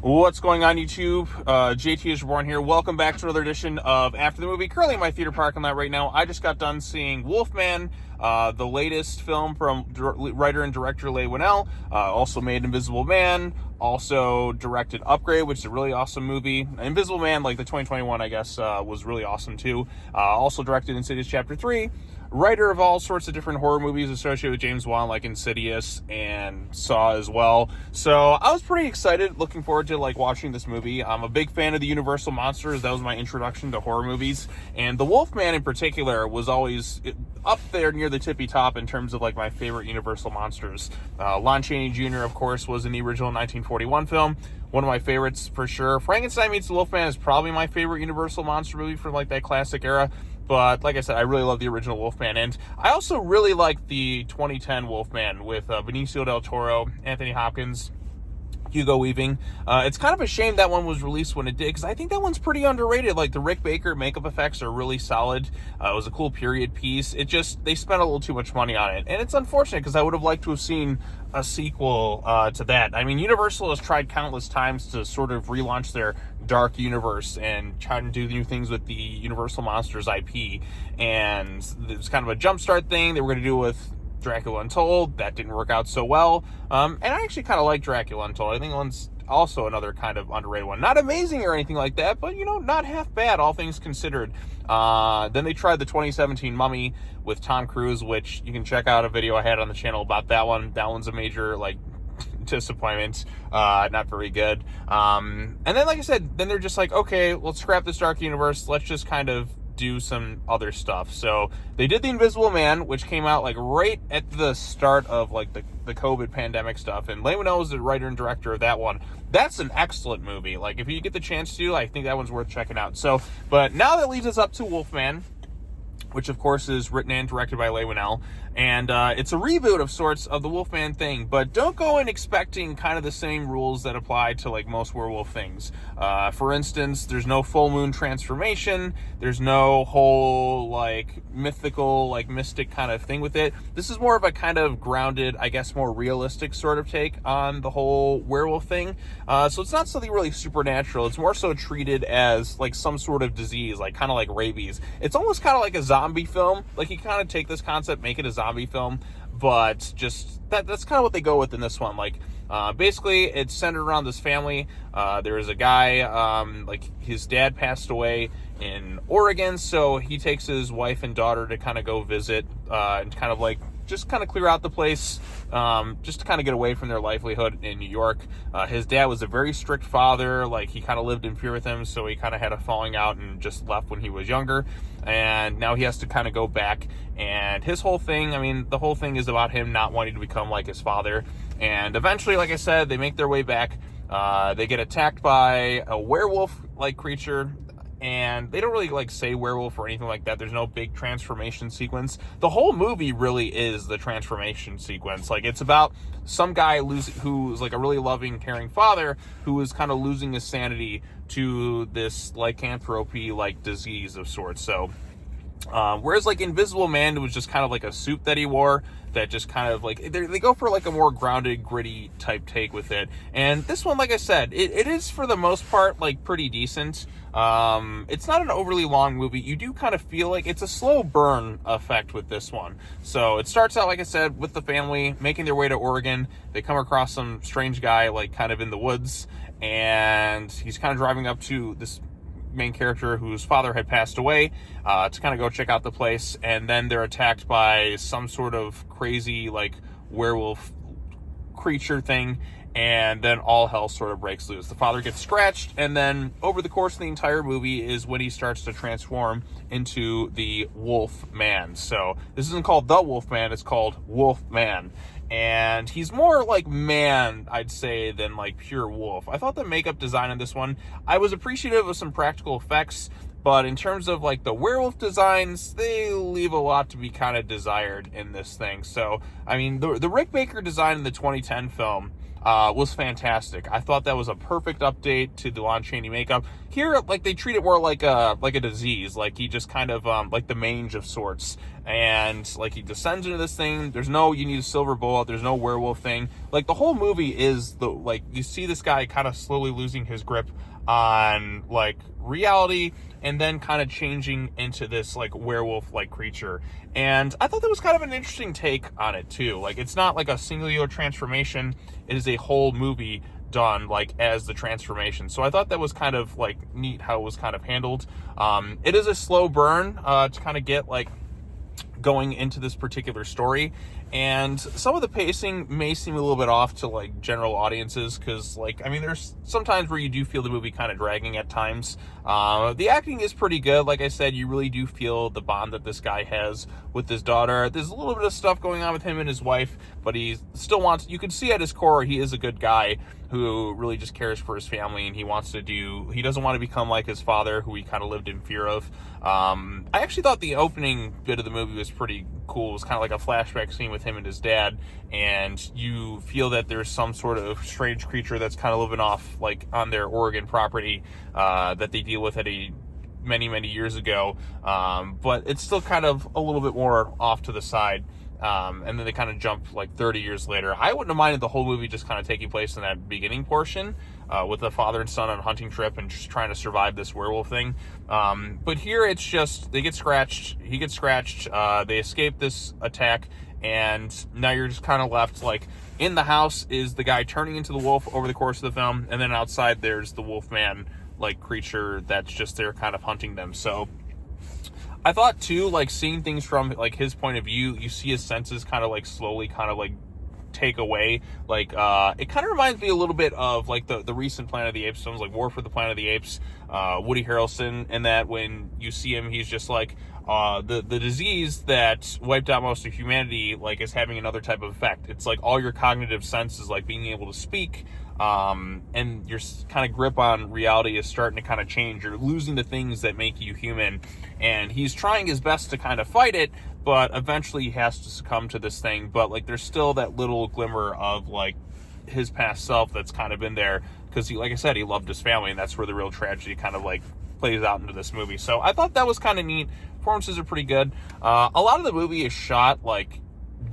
What's going on, YouTube? JT is Reborn here. Welcome back to another edition of After the Movie. Currently in my theater parking lot right now. I just got done seeing Wolfman, the latest film from writer and director Leigh Whannell. Also made Invisible Man. Also directed Upgrade, which is a really awesome movie. Invisible Man, like the 2021, I guess, was really awesome too. Also directed Insidious Chapter 3. Writer of all sorts of different horror movies associated with James Wan, like Insidious and Saw as well. So I was pretty excited, looking forward to watching this movie. I'm a big fan of the Universal monsters. That was my introduction to horror movies, and the Wolfman in particular was always up there near the tippy top in terms of my favorite Universal monsters. Lon Chaney Jr., of course, was in the original 1941 film. One of my favorites for sure. Frankenstein Meets the Wolfman is probably my favorite Universal monster movie from that classic era. But like I said, I really love the original Wolfman, and I also really like the 2010 Wolfman with Benicio del Toro, Anthony Hopkins, Hugo Weaving. It's kind of a shame that one was released when it did, because I think that one's pretty underrated. The Rick Baker makeup effects are really solid. It was a cool period piece. They spent a little too much money on it, and it's unfortunate because I would have liked to have seen a sequel to that. I mean, Universal has tried countless times to sort of relaunch their dark universe and try to do new things with the Universal Monsters IP, and it was kind of a jumpstart thing. They were going to do it with Dracula Untold. That didn't work out so well. And I actually kind of like Dracula Untold. I think that one's also another kind of underrated one. Not amazing or anything like that, but, not half bad, all things considered. Then they tried the 2017 Mummy with Tom Cruise, which you can check out a video I had on the channel about that one. That one's a major, disappointment. Not very good. And then, like I said, then they're just okay, let's scrap this dark universe. Let's just kind of do some other stuff. So they did The Invisible Man, which came out right at the start of the COVID pandemic stuff, and Leigh Whannell was the writer and director of that one. That's an excellent movie. If you get the chance to, I think that one's worth checking out. So, but now that leads us up to Wolfman, which of course is written and directed by Leigh Whannell, and it's a reboot of sorts of the Wolfman thing, but don't go in expecting kind of the same rules that apply to most werewolf things. For instance, there's no full moon transformation, there's no whole mythical, mystic kind of thing with it. This is more of a kind of grounded, I guess more realistic sort of take on the whole werewolf thing. So it's not something really supernatural, it's more so treated as some sort of disease, kind of like rabies. It's almost kind of like a zombie film. You kind of take this concept, make it a zombie film, but just that's kind of what they go with in this one. Basically it's centered around this family. There is a guy, his dad passed away in Oregon, so he takes his wife and daughter to kind of go visit, and kind of just kind of clear out the place, just to kind of get away from their livelihood in New York. His dad was a very strict father. He kind of lived in fear with him, so he kind of had a falling out and just left when he was younger. And now he has to kind of go back. And his whole thing, the whole thing is about him not wanting to become like his father. And eventually, like I said, they make their way back. They get attacked by a werewolf-like creature. And they don't really say werewolf or anything like that. There's no big transformation sequence. The whole movie really is the transformation sequence. It's about some guy who's a really loving, caring father who is kind of losing his sanity to this lycanthropy disease of sorts. So whereas Invisible Man, it was just kind of a suit that he wore that just kind of they go for a more grounded, gritty type take with it. And this one, like I said, it is for the most part pretty decent. It's not an overly long movie. You do kind of feel it's a slow burn effect with this one. So it starts out, like I said, with the family making their way to Oregon. They come across some strange guy kind of in the woods, and he's kind of driving up to this main character whose father had passed away, to kind of go check out the place. And then they're attacked by some sort of crazy werewolf creature thing, and then all hell sort of breaks loose. The father gets scratched, and then over the course of the entire movie is when he starts to transform into the Wolf Man. So this isn't called the Wolf Man, it's called Wolf Man. And he's more man, I'd say, than pure wolf. I thought the makeup design on this one, I was appreciative of some practical effects, but in terms of the werewolf designs, they leave a lot to be kind of desired in this thing. So, the Rick Baker design in the 2010 film was fantastic. I thought that was a perfect update to the Lon Chaney makeup. Here, like, they treat it more like a disease. Like, he just kind of, like the mange of sorts. And, like, he descends into this thing. There's no, you need a silver bullet. There's no werewolf thing. like the whole movie is like you see this guy kind of slowly losing his grip on like reality and then kind of changing into this like werewolf like creature. And I thought that was kind of an interesting take on it too. Like it's not like a singular transformation, it is a whole movie done like as the transformation. So I thought that was kind of like neat how it was kind of handled. It is a slow burn to kind of get like going into this particular story, and some of the pacing may seem a little bit off to like general audiences, because like I mean there's sometimes where you do feel the movie kind of dragging at times. The acting is pretty good. Like I said, you really do feel the bond that this guy has with his daughter. There's a little bit of stuff going on with him and his wife, but he still wants, you can see at his core he is a good guy who really just cares for his family, and he doesn't want to become like his father, who he kind of lived in fear of. I actually thought the opening bit of the movie was pretty cool. It was kind of like a flashback scene with him and his dad, and you feel that there's some sort of strange creature that's kind of living off like on their Oregon property that they deal with at many years ago, but it's still kind of a little bit more off to the side. And then they kind of jump like 30 years later. I wouldn't have minded the whole movie just kind of taking place in that beginning portion with the father and son on a hunting trip and just trying to survive this werewolf thing. But here it's just they get scratched, he gets scratched, they escape this attack, and now you're just kind of left like in the house is the guy turning into the wolf over the course of the film, and then outside there's the wolf man like creature that's just there kind of hunting them. So I thought too, like seeing things from like his point of view, you see his senses kind of like slowly kind of like take away. Like it kind of reminds me a little bit of like the recent Planet of the Apes films, like War for the Planet of the Apes, Woody Harrelson, and that when you see him, he's just like the disease that wiped out most of humanity like is having another type of effect. It's like all your cognitive senses, like being able to speak, and your kind of grip on reality is starting to kind of change. You're losing the things that make you human, and he's trying his best to kind of fight it, but eventually he has to succumb to this thing. But like there's still that little glimmer of like his past self that's kind of been there, because he, like I said, he loved his family, and that's where the real tragedy kind of like plays out into this movie. So I thought that was kind of neat. Performances are pretty good. A lot of the movie is shot like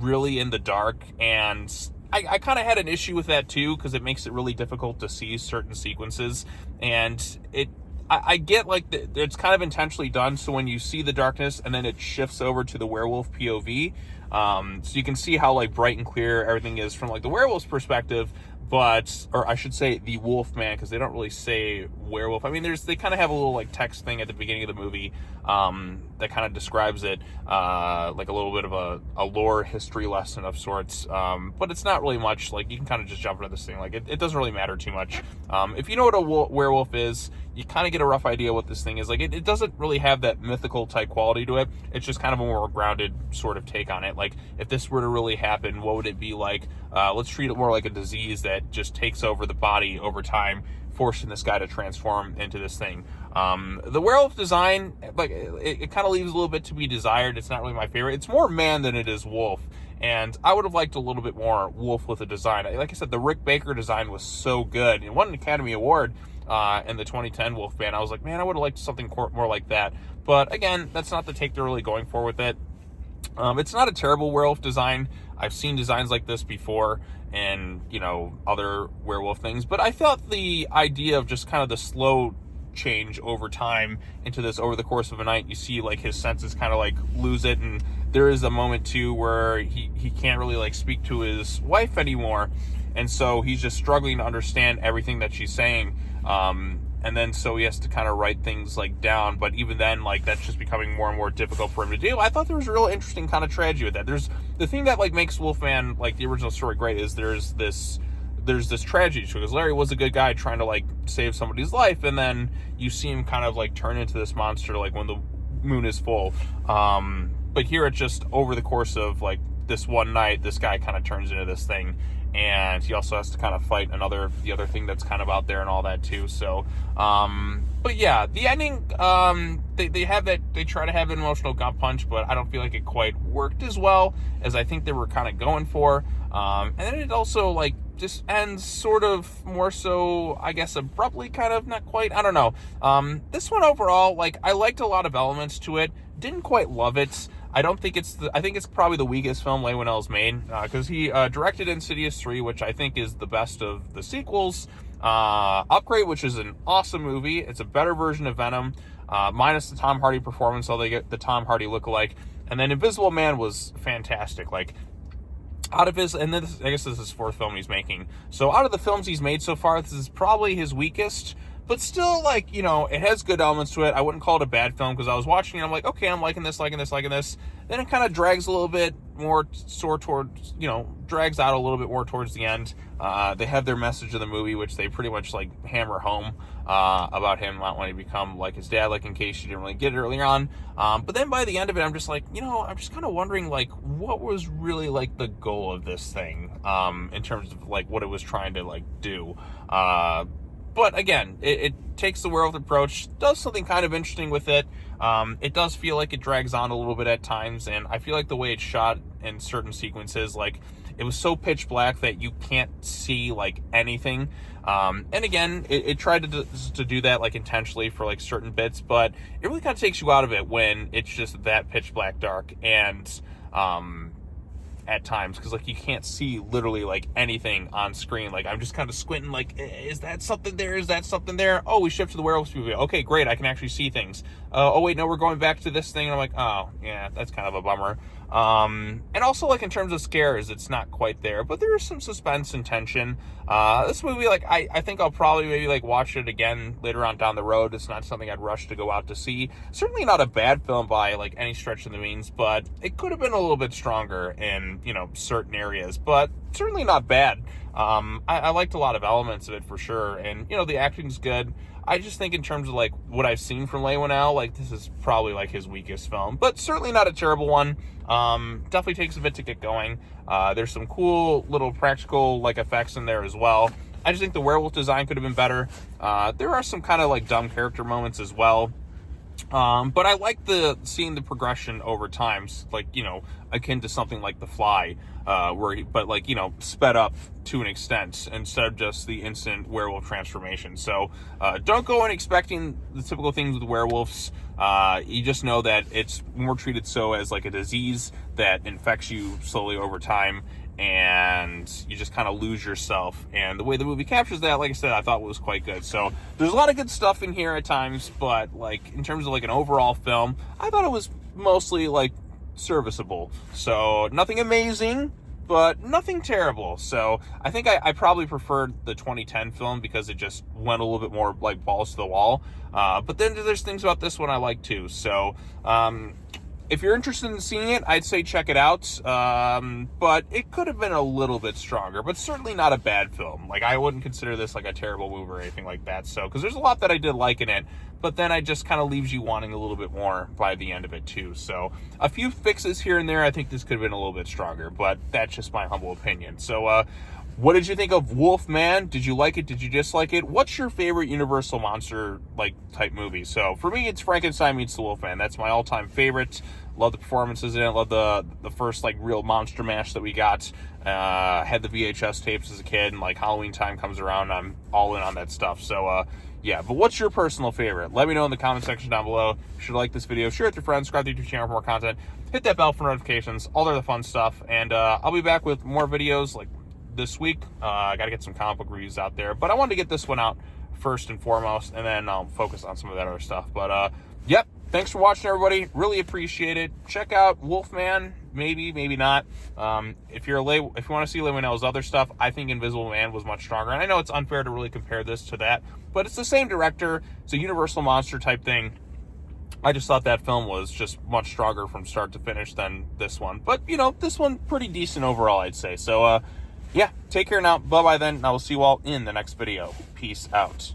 really in the dark, and I kind of had an issue with that too, because it makes it really difficult to see certain sequences, and I get like it's kind of intentionally done, so when you see the darkness and then it shifts over to the werewolf POV, so you can see how like bright and clear everything is from like the werewolf's perspective, or I should say the wolf man, because they don't really say werewolf. I mean, they kind of have a little like text thing at the beginning of the movie that kind of describes it, like a little bit of a lore history lesson of sorts, but it's not really much. Like you can kind of just jump into this thing. Like it doesn't really matter too much. If you know what a werewolf is, you kind of get a rough idea what this thing is. Like it doesn't really have that mythical type quality to it. It's just kind of a more grounded sort of take on it. Like if this were to really happen, what would it be like? Let's treat it more like a disease that just takes over the body over time, forcing this guy to transform into this thing. The werewolf design, like it kind of leaves a little bit to be desired. It's not really my favorite. It's more man than it is wolf, and I would have liked a little bit more wolf with a design. Like I said, the Rick Baker design was so good. It won an Academy Award in the 2010 Wolfman. I was like, man, I would have liked something more like that. But again, that's not the take they're really going for with it. It's not a terrible werewolf design. I've seen designs like this before and, other werewolf things. But I felt the idea of just kind of the slow change over time into this over the course of a night. You see like his senses kind of like lose it. And there is a moment too where he can't really like speak to his wife anymore. And so he's just struggling to understand everything that she's saying. And then so he has to kind of write things like down, but even then, like that's just becoming more and more difficult for him to do. I thought there was a real interesting kind of tragedy with that. There's the thing that like makes Wolfman, like the original story, great is there's this tragedy to it, because Larry was a good guy trying to like save somebody's life, and then you see him kind of like turn into this monster like when the moon is full. But here it's just over the course of like this one night, this guy kind of turns into this thing. And he also has to kind of fight the other thing that's kind of out there and all that too. So, but yeah, the ending, they try to have an emotional gut punch, but I don't feel like it quite worked as well as I think they were kind of going for. And then it also like just ends sort of more so, I guess, abruptly, kind of, not quite. I don't know. This one overall, like I liked a lot of elements to it. Didn't quite love it. I don't think I think it's probably the weakest film Leigh Whannell's made, because he directed Insidious 3, which I think is the best of the sequels. Upgrade, which is an awesome movie. It's a better version of Venom, minus the Tom Hardy performance, so they get the Tom Hardy lookalike. And then Invisible Man was fantastic. Like, out of his, and this, I guess this is his fourth film he's making. So out of the films he's made so far, this is probably his weakest. But still, like, you know, it has good elements to it. I wouldn't call it a bad film, because I was watching it, I'm like, okay, I'm liking this. Then it kind of drags a little bit more towards, you know, drags out a little bit more towards the end. They have their message of the movie, which they pretty much, like, hammer home about him not wanting to become like his dad, like, in case you didn't really get it earlier on. But then by the end of it, I'm just like, you know, I'm just kind of wondering, like, what was really, like, the goal of this thing, in terms of, like, what it was trying to, like, do. But again, it takes the werewolf approach, does something kind of interesting with it. It does feel like it drags on a little bit at times, and I feel like the way it's shot in certain sequences, like, it was so pitch black that you can't see, like, anything. And again, it tried to do that, like, intentionally for, like, certain bits, but it really kind of takes you out of it when it's just that pitch black dark, and at times, because, like, you can't see literally, like, anything on screen. Like, I'm just kind of squinting, like, is that something there? Is that something there? Oh, we shift to the werewolf movie. Okay, great, I can actually see things. Oh wait, no, we're going back to this thing. And I'm like, oh yeah, that's kind of a bummer. And also, like, in terms of scares, it's not quite there, but there is some suspense and tension. This movie, like, I think I'll probably maybe, like, watch it again later on down the road. It's not something I'd rush to go out to see. Certainly not a bad film by, like, any stretch of the means, but it could have been a little bit stronger in, you know, certain areas, but certainly not bad. I liked a lot of elements of it for sure, and, you know, the acting's good. I just think in terms of, like, what I've seen from Leigh Whannell, like, this is probably, like, his weakest film, but certainly not a terrible one. Definitely takes a bit to get going. There's some cool little practical, like, effects in there as well. I just think the werewolf design could have been better. There are some kind of, like, dumb character moments as well. But I like seeing the progression over times, like, you know, akin to something like The Fly, but, like, you know, sped up to an extent instead of just the instant werewolf transformation. So, don't go in expecting the typical things with werewolves. You just know that it's more treated so as, like, a disease that infects you slowly over time, and you just kind of lose yourself. And the way the movie captures that, like I said, I thought was quite good. So there's a lot of good stuff in here at times, but, like, in terms of, like, an overall film, I thought it was mostly, like, serviceable. So nothing amazing, but nothing terrible. So I think I probably preferred the 2010 film because it just went a little bit more, like, balls to the wall. But then there's things about this one I like too. So if you're interested in seeing it, I'd say check it out. But it could have been a little bit stronger, but certainly not a bad film. Like, I wouldn't consider this, like, a terrible movie or anything like that. So, because there's a lot that I did like in it, but then it just kind of leaves you wanting a little bit more by the end of it too. So, a few fixes here and there. I think this could have been a little bit stronger, but that's just my humble opinion. So, what did you think of Wolfman? Did you like it? Did you dislike it? What's your favorite Universal monster, like, type movie? So for me, it's Frankenstein meets the Wolfman. That's my all-time favorite. Love the performances in it. Love the first, like, real monster mash that we got. Had the VHS tapes as a kid, and, like, Halloween time comes around, I'm all in on that stuff. So yeah, but what's your personal favorite? Let me know in the comment section down below. If you should like this video, share it with your friends, subscribe to the YouTube channel for more content, hit that bell for notifications, all the other fun stuff, and I'll be back with more videos, like, this week. I got to get some comic book reviews out there, but I wanted to get this one out first and foremost, and then I'll focus on some of that other stuff. But yep, thanks for watching, everybody. Really appreciate it. Check out Wolfman, maybe not. If you want to see Leigh Whannell's other stuff, I think Invisible Man was much stronger, and I know it's unfair to really compare this to that, but it's the same director. It's a Universal monster type thing. I just thought that film was just much stronger from start to finish than this one, but, you know, this one pretty decent overall, I'd say. So yeah, take care now. Bye-bye then, and I will see you all in the next video. Peace out.